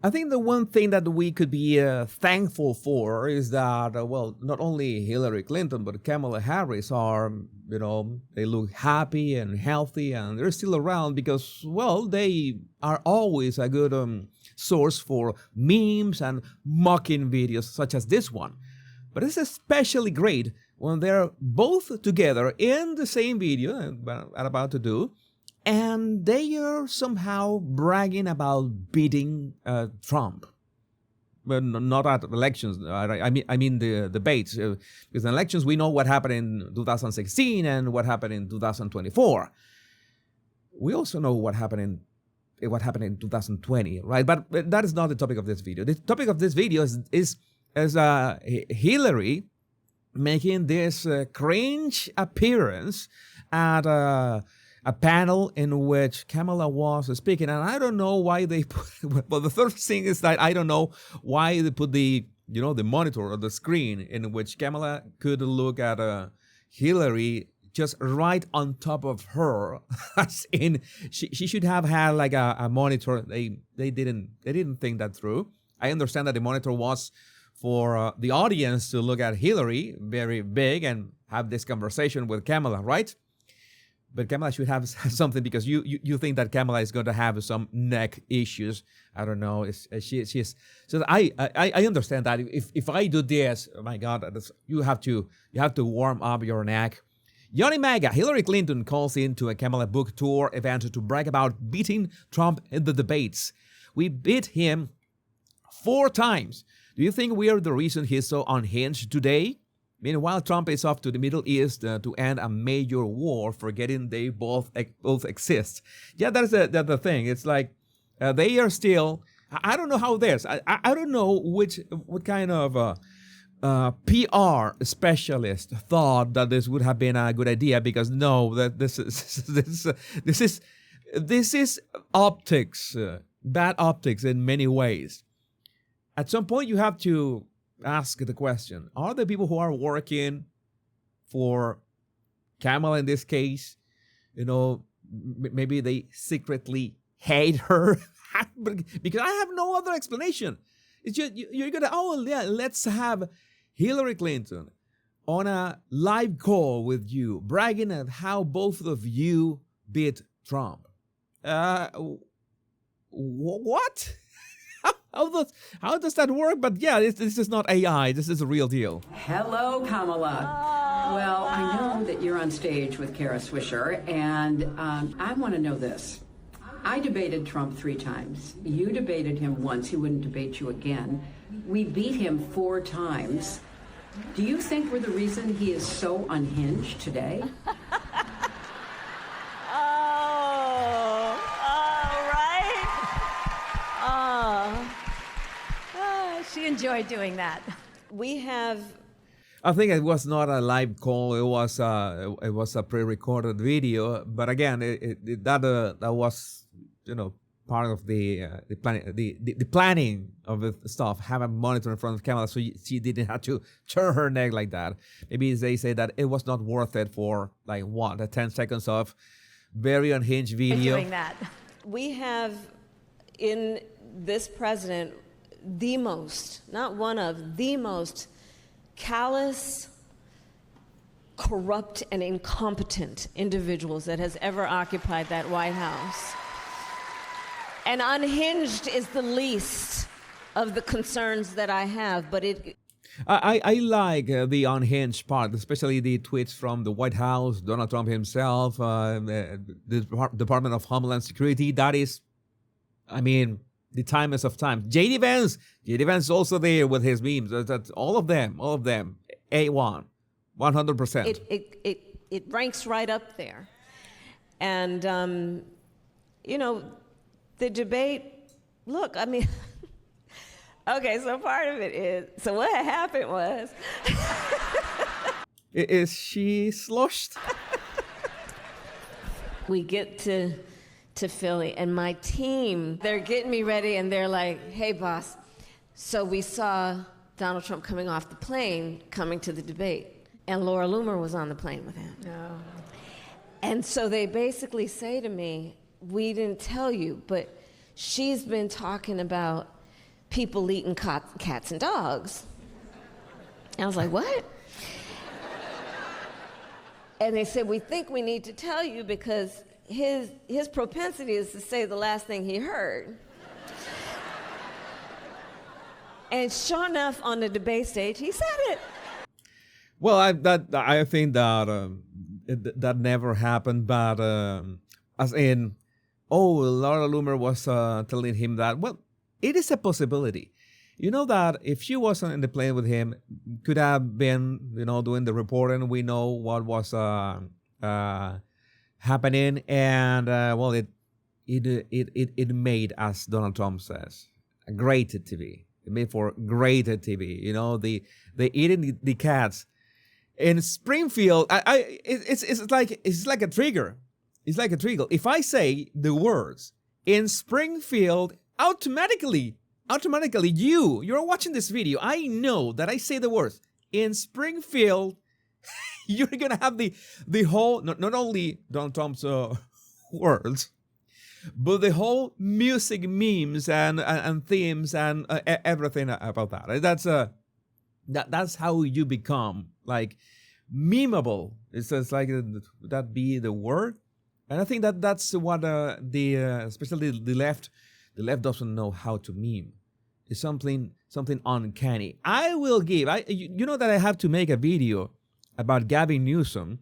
I think the one thing that we could be thankful for is that, well, not only Hillary Clinton, but Kamala Harris are, they look happy and healthy and they're still around because, well, they are always a good source for memes and mocking videos such as this one. But it's especially great when they're both together in the same video I'm about to do, and they are somehow bragging about beating Trump. But not at elections. I mean the debates. Because in elections, we know what happened in 2016 and what happened in 2024. We also know what happened in 2020, right? But that is not the topic of this video. The topic of this video is Hillary making this cringe appearance at a panel in which Kamala was speaking. And I don't know why they put, well, the first thing is that I don't know why they put the monitor or the screen in which Kamala could look at Hillary just right on top of her. As in, she should have had like a monitor. They didn't think that through. I understand that the monitor was for the audience to look at Hillary very big and have this conversation with Kamala, right? But Kamala should have something because you think that Kamala is going to have some neck issues. I don't know. She's so I understand that if I do this, oh my God, you have to warm up your neck. Johnny Maga, Hillary Clinton calls into a Kamala book tour event to brag about beating Trump in the debates. We beat him 4 times. Do you think we are the reason he's so unhinged today? Meanwhile, Trump is off to the Middle East to end a major war, forgetting they both exist. Yeah, that's the thing. It's like they are still. I don't know how this. I don't know what kind of PR specialist thought that this would have been a good idea, because no, that this is optics, bad optics in many ways. At some point, you have to ask the question, are the people who are working for Kamala in this case, maybe they secretly hate her? Because I have no other explanation. It's just, you're going to, let's have Hillary Clinton on a live call with you, bragging at how both of you beat Trump. What? How does that work? But yeah, this is not AI. This is a real deal. Hello, Kamala. Well, I know that you're on stage with Kara Swisher, and I want to know this. I debated Trump 3 times. You debated him once. He wouldn't debate you again. We beat him 4 times. Do you think we're the reason he is so unhinged today? She enjoyed doing that. We have. I think it was not a live call. It was a pre-recorded video. But again, that was part of the planning of the stuff. Have a monitor in front of Kamala so she didn't have to turn her neck like that. Maybe they say that it was not worth it for 10 seconds of very unhinged video. Doing that. We have in this president the most, not one of, the most callous, corrupt, and incompetent individuals that has ever occupied that White House. And unhinged is the least of the concerns that I have, but I like the unhinged part, especially the tweets from the White House, Donald Trump himself, the Department of Homeland Security. That is, the timest of times. JD Vance is also there with his memes. That's all of them, A1, 100%. It ranks right up there. And, the debate, look, okay, so part of it is, so what happened was. Is she sloshed? We get to Philly, and my team, they're getting me ready, and they're like, hey, boss, so we saw Donald Trump coming off the plane, coming to the debate, and Laura Loomer was on the plane with him. No. And so they basically say to me, we didn't tell you, but she's been talking about people eating cats and dogs. I was like, what? And they said, we think we need to tell you because his propensity is to say the last thing he heard. And sure enough, on the debate stage, he said it. Well, I think that that never happened, but as in, Laura Loomer was telling him that. Well, it is a possibility. You know that if she wasn't in the plane with him, could have been, doing the reporting. We know what was happening, and well, it made, as Donald Trump says, a great TV. It made for greater TV. They eating the cats in Springfield. It's like a trigger. It's like a trigger. If I say the words in Springfield, automatically you're watching this video. I know that I say the words in Springfield. You're gonna have the whole not only Donald Trump's words, but the whole music memes and themes and everything about that. That's how you become like memeable. It's just like that be the word, and I think that's what especially the left doesn't know how to meme. It's something uncanny. I will give. You know that I have to make a video about Gavin Newsom.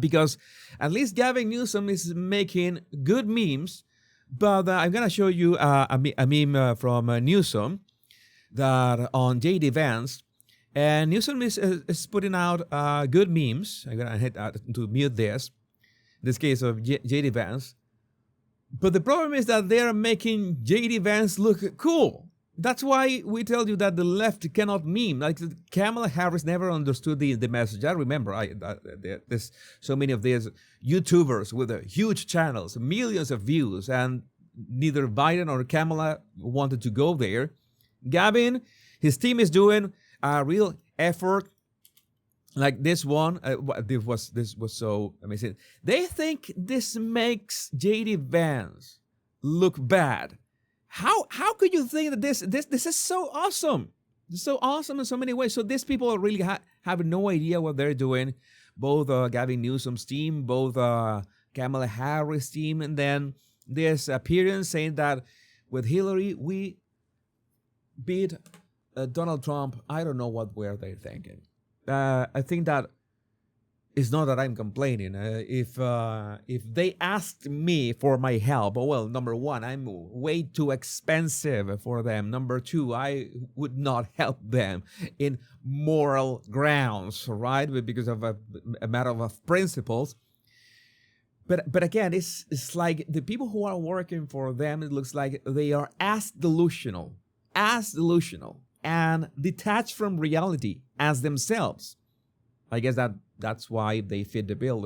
Because at least Gavin Newsom is making good memes, but I'm gonna show you a meme from Newsom that on JD Vance, and Newsom is putting out good memes. I'm gonna hit to mute this. In this case of JD Vance, but the problem is that they are making JD Vance look cool. That's why we tell you that the left cannot meme. Like Kamala Harris never understood the message. I remember there's so many of these YouTubers with huge channels, millions of views, and neither Biden or Kamala wanted to go there. Gavin, his team is doing a real effort. Like this one, this was so amazing. They think this makes JD Vance look bad. How could you think that this is so awesome? It's so awesome in so many ways. So these people really have no idea what they're doing. Both Gavin Newsom's team, both Kamala Harris' team, and then this appearance saying that with Hillary we beat Donald Trump. I don't know what were they thinking. I think that it's not that I'm complaining. If they asked me for my help, well, number one, I'm way too expensive for them. Number two, I would not help them in moral grounds, right? Because of a matter of principles. But again, it's like the people who are working for them, it looks like they are as delusional and detached from reality as themselves. I guess that's why they fit the bill.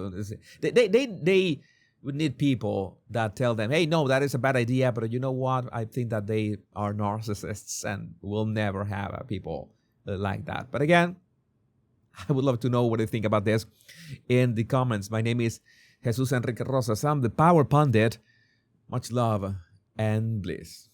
They would need people that tell them, hey, no, that is a bad idea, but you know what? I think that they are narcissists and will never have people like that. But again, I would love to know what you think about this in the comments. My name is Jesus Enrique Rosas. I'm the Power Pundit. Much love and bliss.